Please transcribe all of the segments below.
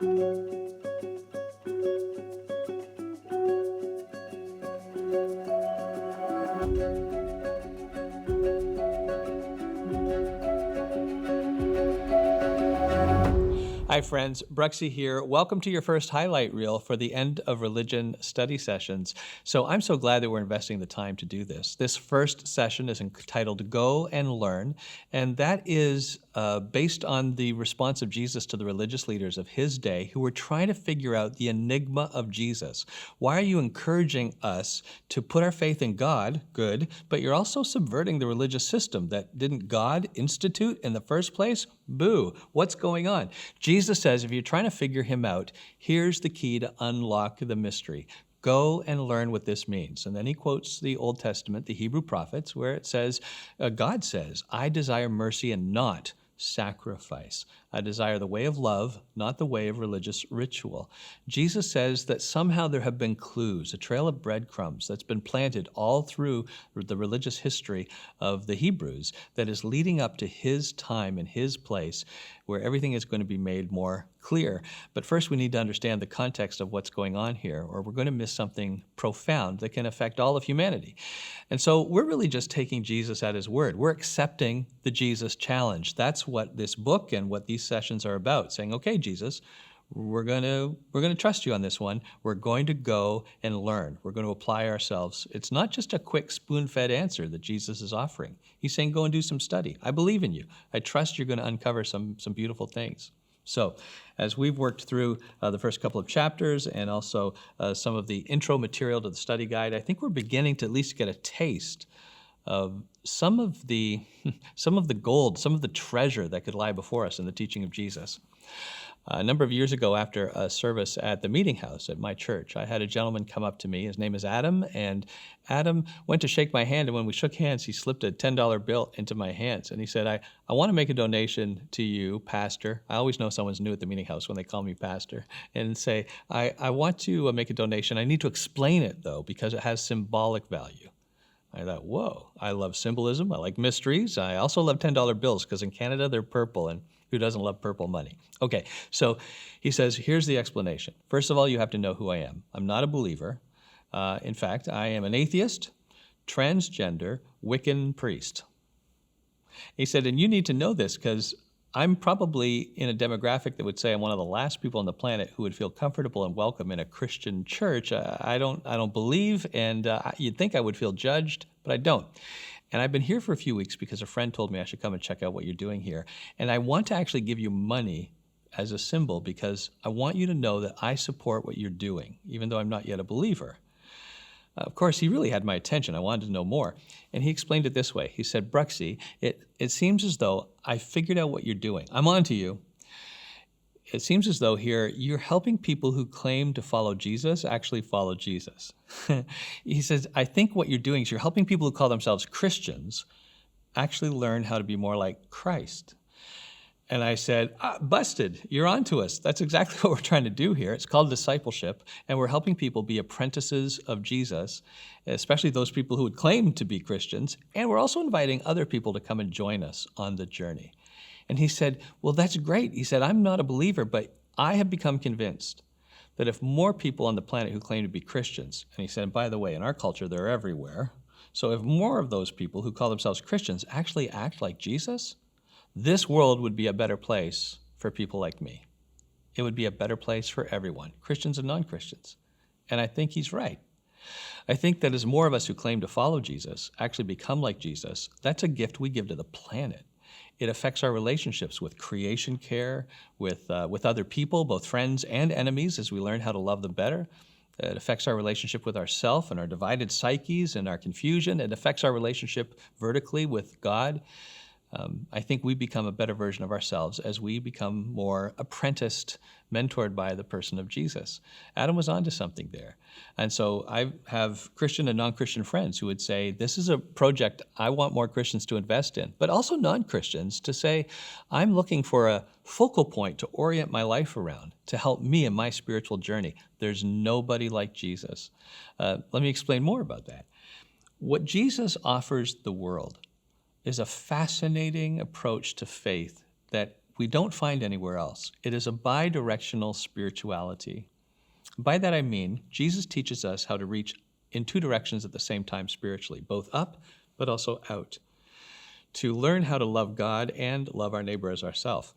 Hi friends, Bruxy here. Welcome to your first highlight reel for the End of Religion study sessions. So I'm so glad that we're investing the time to do this. This first session is entitled Go and Learn, and that is based on the response of Jesus to the religious leaders of his day who were trying to figure out the enigma of Jesus. Why are you encouraging us to put our faith in God? Good, but you're also subverting the religious system that didn't God institute in the first place? Boo, what's going on? Jesus says if you're trying to figure him out, here's the key to unlock the mystery. Go and learn what this means. And then he quotes the Old Testament, the Hebrew prophets, where it says, God says, I desire mercy and not sacrifice. I desire the way of love, not the way of religious ritual. Jesus says that somehow there have been clues, a trail of breadcrumbs that's been planted all through the religious history of the Hebrews that is leading up to his time and his place where everything is going to be made more clear. But first we need to understand the context of what's going on here, or we're going to miss something profound that can affect all of humanity. And so we're really just taking Jesus at his word. We're accepting the Jesus challenge. That's what this book and what these sessions are about, saying, okay, Jesus, we're going to trust you on this one. We're going to go and learn. We're going to apply ourselves. It's not just a quick spoon-fed answer that Jesus is offering. He's saying, go and do some study. I believe in you. I trust you're going to uncover some beautiful things. So as we've worked through the first couple of chapters and also some of the intro material to the study guide, I think we're beginning to at least get a taste of some of the gold, some of the treasure that could lie before us in the teaching of Jesus. A number of years ago, after a service at the meeting house at my church, I had a gentleman come up to me. His name is Adam, and Adam went to shake my hand, and when we shook hands, he slipped a $10 bill into my hands, and he said, I want to make a donation to you, Pastor. I always know someone's new at the meeting house when they call me Pastor, and say, I want to make a donation. I need to explain it, though, because it has symbolic value. I thought, whoa, I love symbolism. I like mysteries. I also love $10 bills because in Canada, they're purple, and who doesn't love purple money? Okay, so he says, here's the explanation. First of all, you have to know who I am. I'm not a believer. In fact, I am an atheist, transgender, Wiccan priest. He said, and you need to know this because I'm probably in a demographic that would say I'm one of the last people on the planet who would feel comfortable and welcome in a Christian church. I don't believe, and you'd think I would feel judged, but I don't. And I've been here for a few weeks because a friend told me I should come and check out what you're doing here. And I want to actually give you money as a symbol because I want you to know that I support what you're doing, even though I'm not yet a believer. Of course, he really had my attention. I wanted to know more. And he explained it this way. He said, Bruxy, it seems as though I figured out what you're doing. I'm on to you. It seems as though here you're helping people who claim to follow Jesus actually follow Jesus. He says, I think what you're doing is you're helping people who call themselves Christians actually learn how to be more like Christ. And I said, busted, you're on to us. That's exactly what we're trying to do here. It's called discipleship, and we're helping people be apprentices of Jesus, especially those people who would claim to be Christians, and we're also inviting other people to come and join us on the journey. And he said, well, that's great. He said, I'm not a believer, but I have become convinced that if more people on the planet who claim to be Christians, and he said, and by the way, in our culture, they're everywhere. So if more of those people who call themselves Christians actually act like Jesus, this world would be a better place for people like me. It would be a better place for everyone, Christians and non-Christians. And I think he's right. I think that as more of us who claim to follow Jesus actually become like Jesus, that's a gift we give to the planet. It affects our relationships with creation care, with other people, both friends and enemies, as we learn how to love them better. It affects our relationship with ourselves and our divided psyches and our confusion. It affects our relationship vertically with God. I think we become a better version of ourselves as we become more apprenticed, mentored by the person of Jesus. Adam was onto something there. And so I have Christian and non-Christian friends who would say, this is a project I want more Christians to invest in, but also non-Christians to say, I'm looking for a focal point to orient my life around, to help me in my spiritual journey. There's nobody like Jesus. Let me explain more about that. What Jesus offers the world is a fascinating approach to faith that we don't find anywhere else. It is a bi-directional spirituality. By that I mean, Jesus teaches us how to reach in two directions at the same time spiritually, both up but also out, to learn how to love God and love our neighbor as ourselves.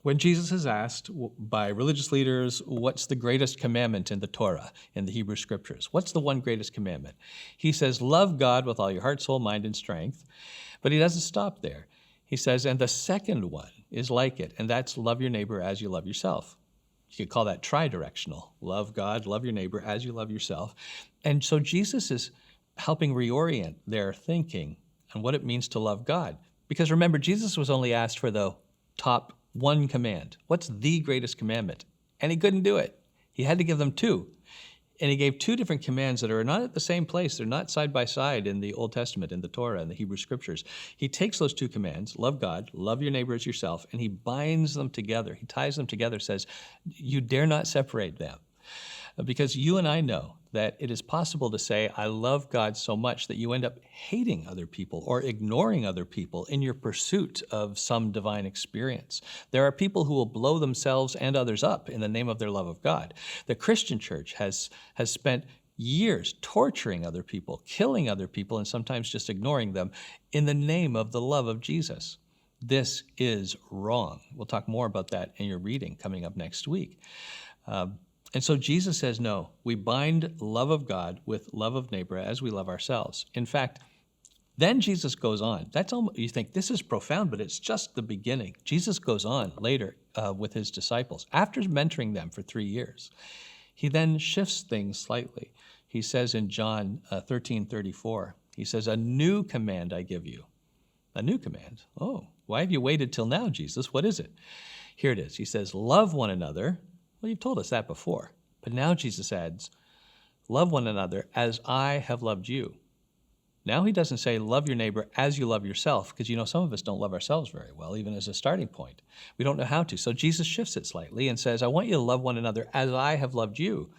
When Jesus is asked by religious leaders, what's the greatest commandment in the Torah, in the Hebrew Scriptures? What's the one greatest commandment? He says, love God with all your heart, soul, mind, and strength. But he doesn't stop there. He says, and the second one is like it, and that's love your neighbor as you love yourself. You could call that tri-directional. Love God, love your neighbor as you love yourself. And so Jesus is helping reorient their thinking on what it means to love God. Because remember, Jesus was only asked for the top one command. What's the greatest commandment? And he couldn't do it. He had to give them two. And he gave two different commands that are not at the same place. They're not side by side in the Old Testament, in the Torah, and the Hebrew Scriptures. He takes those two commands, love God, love your neighbor as yourself, and he binds them together. He ties them together, says, you dare not separate them. Because you and I know that it is possible to say, I love God so much that you end up hating other people or ignoring other people in your pursuit of some divine experience. There are people who will blow themselves and others up in the name of their love of God. The Christian church has spent years torturing other people, killing other people, and sometimes just ignoring them in the name of the love of Jesus. This is wrong. We'll talk more about that in your reading coming up next week. And so Jesus says, no, we bind love of God with love of neighbor as we love ourselves. In fact, then Jesus goes on. That's almost, you think this is profound, but it's just the beginning. Jesus goes on later with his disciples. After mentoring them for 3 years, he then shifts things slightly. He says in John 13:34, he says, a new command I give you. A new command? Oh, why have you waited till now, Jesus? What is it? Here it is. He says, love one another. Well, you've told us that before. But now Jesus adds, love one another as I have loved you. Now he doesn't say love your neighbor as you love yourself, because some of us don't love ourselves very well, even as a starting point. We don't know how to. So Jesus shifts it slightly and says, I want you to love one another as I have loved you.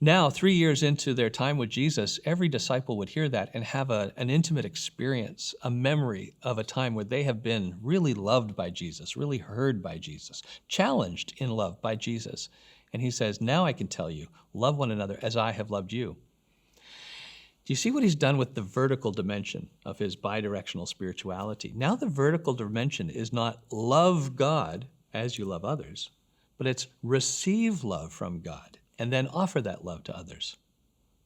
Now, 3 years into their time with Jesus, every disciple would hear that and have an intimate experience, a memory of a time where they have been really loved by Jesus, really heard by Jesus, challenged in love by Jesus. And he says, now I can tell you, love one another as I have loved you. Do you see what he's done with the vertical dimension of his bidirectional spirituality? Now the vertical dimension is not love God as you love others, but it's receive love from God and then offer that love to others.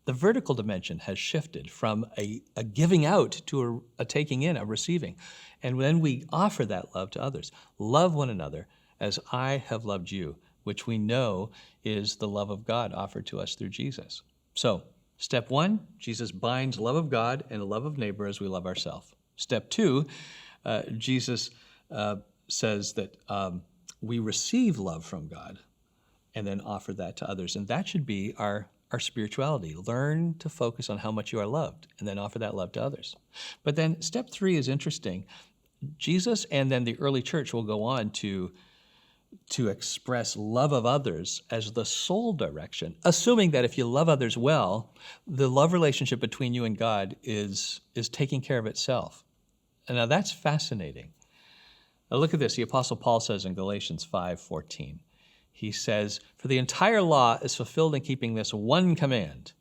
The vertical dimension has shifted from a giving out to a taking in, a receiving. And then we offer that love to others. Love one another as I have loved you, which we know is the love of God offered to us through Jesus. So, step one, Jesus binds love of God and love of neighbor as we love ourselves. Step two, Jesus says that we receive love from God and then offer that to others. And that should be our spirituality. Learn to focus on how much you are loved and then offer that love to others. But then step three is interesting. Jesus and then the early church will go on to express love of others as the sole direction, assuming that if you love others well, the love relationship between you and God is taking care of itself. And now that's fascinating. Now look at this. The Apostle Paul says in Galatians 5:14, he says, for the entire law is fulfilled in keeping this one command.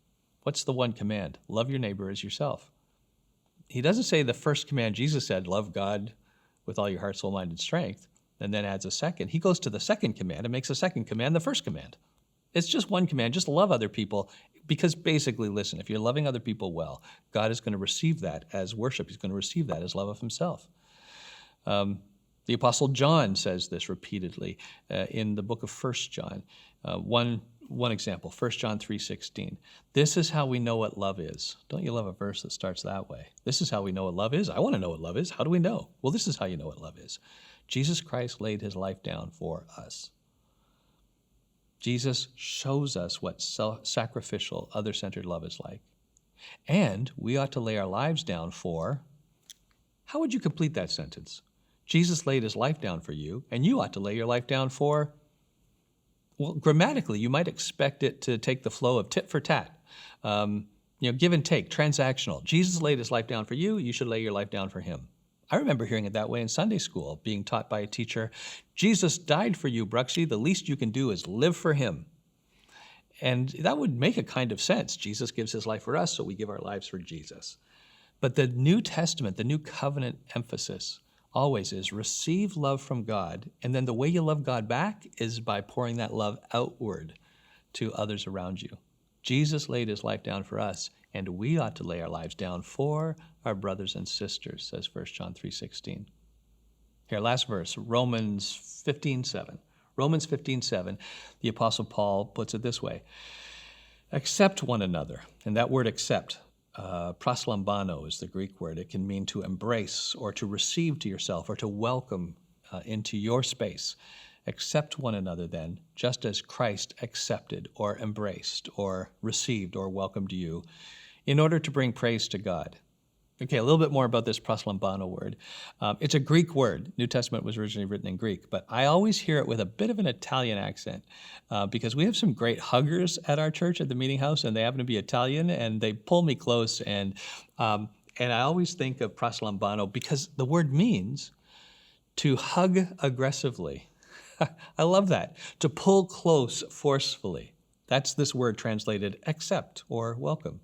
What's the one command? Love your neighbor as yourself. He doesn't say the first command Jesus said, love God with all your heart, soul, mind, and strength, and then adds a second. He goes to the second command and makes the second command the first command. It's just one command, just love other people, because basically, listen, if you're loving other people well, God is going to receive that as worship. He's going to receive that as love of himself. The Apostle John says this repeatedly in the book of 1 John. One example, 1 John 3:16. This is how we know what love is. Don't you love a verse that starts that way? This is how we know what love is. I want to know what love is. How do we know? Well, this is how you know what love is. Jesus Christ laid his life down for us. Jesus shows us what sacrificial, other-centered love is like. And we ought to lay our lives down for, how would you complete that sentence? Jesus laid his life down for you, and you ought to lay your life down for, well, grammatically, you might expect it to take the flow of tit for tat, give and take, transactional. Jesus laid his life down for you, you should lay your life down for him. I remember hearing it that way in Sunday school, being taught by a teacher, Jesus died for you, Bruxy. The least you can do is live for him. And that would make a kind of sense. Jesus gives his life for us, so we give our lives for Jesus. But the New Testament, the New Covenant emphasis always is receive love from God, and then the way you love God back is by pouring that love outward to others around you. Jesus laid his life down for us, and we ought to lay our lives down for our brothers and sisters, says 1 John 3:16. Here, last verse, Romans 15:7. Romans 15:7, the Apostle Paul puts it this way: accept one another. And that word accept, proslambano is the Greek word. It can mean to embrace or to receive to yourself or to welcome into your space. Accept one another then, just as Christ accepted or embraced or received or welcomed you, in order to bring praise to God. Okay, a little bit more about this proslambano word. It's a Greek word. New Testament was originally written in Greek, but I always hear it with a bit of an Italian accent because we have some great huggers at our church at the meeting house, and they happen to be Italian, and they pull me close, and I always think of proslambano because the word means to hug aggressively. I love that. To pull close forcefully. That's this word translated accept or welcome.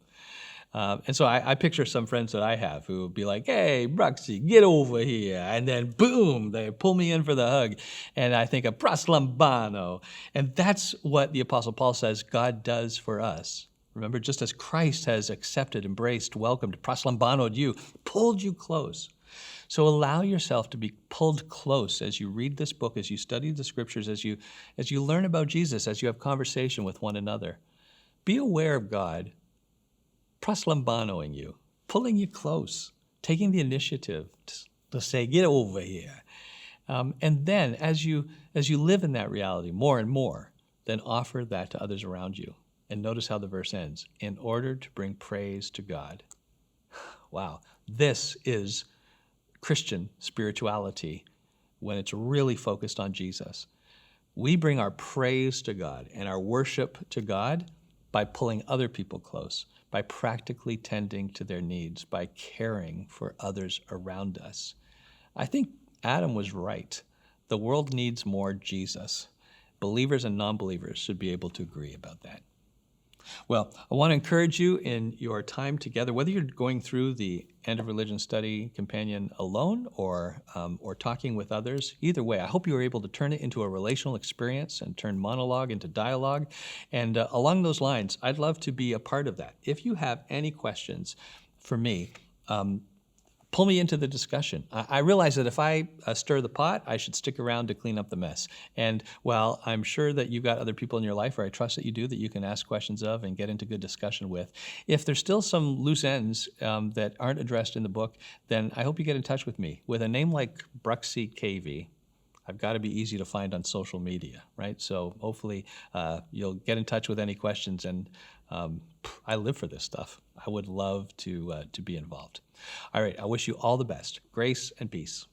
And so I picture some friends that I have who would be like, hey, Bruxy, get over here. And then boom, they pull me in for the hug. And I think of proslambano. And that's what the Apostle Paul says God does for us. Remember, just as Christ has accepted, embraced, welcomed, proslambanoed you, pulled you close. So allow yourself to be pulled close as you read this book, as you study the scriptures, as you learn about Jesus, as you have conversation with one another. Be aware of God proslambanoing you, pulling you close, taking the initiative to say, get over here. And then as you live in that reality more and more, then offer that to others around you. And notice how the verse ends, in order to bring praise to God. Wow, this is Christian spirituality when it's really focused on Jesus. We bring our praise to God and our worship to God by pulling other people close, by practically tending to their needs, by caring for others around us. I think Adam was right. The world needs more Jesus. Believers and non-believers should be able to agree about that. Well, I want to encourage you in your time together, whether you're going through the End of Religion Study Companion alone or talking with others. Either way, I hope you are able to turn it into a relational experience and turn monologue into dialogue. And along those lines, I'd love to be a part of that. If you have any questions for me, pull me into the discussion. I realize that if I stir the pot, I should stick around to clean up the mess. And while I'm sure that you've got other people in your life, or I trust that you do, that you can ask questions of and get into good discussion with, if there's still some loose ends that aren't addressed in the book, then I hope you get in touch with me. With a name like Bruxy Cavey, I've got to be easy to find on social media, right? So hopefully you'll get in touch with any questions, and I live for this stuff. I would love to be involved. All right, I wish you all the best. Grace and peace.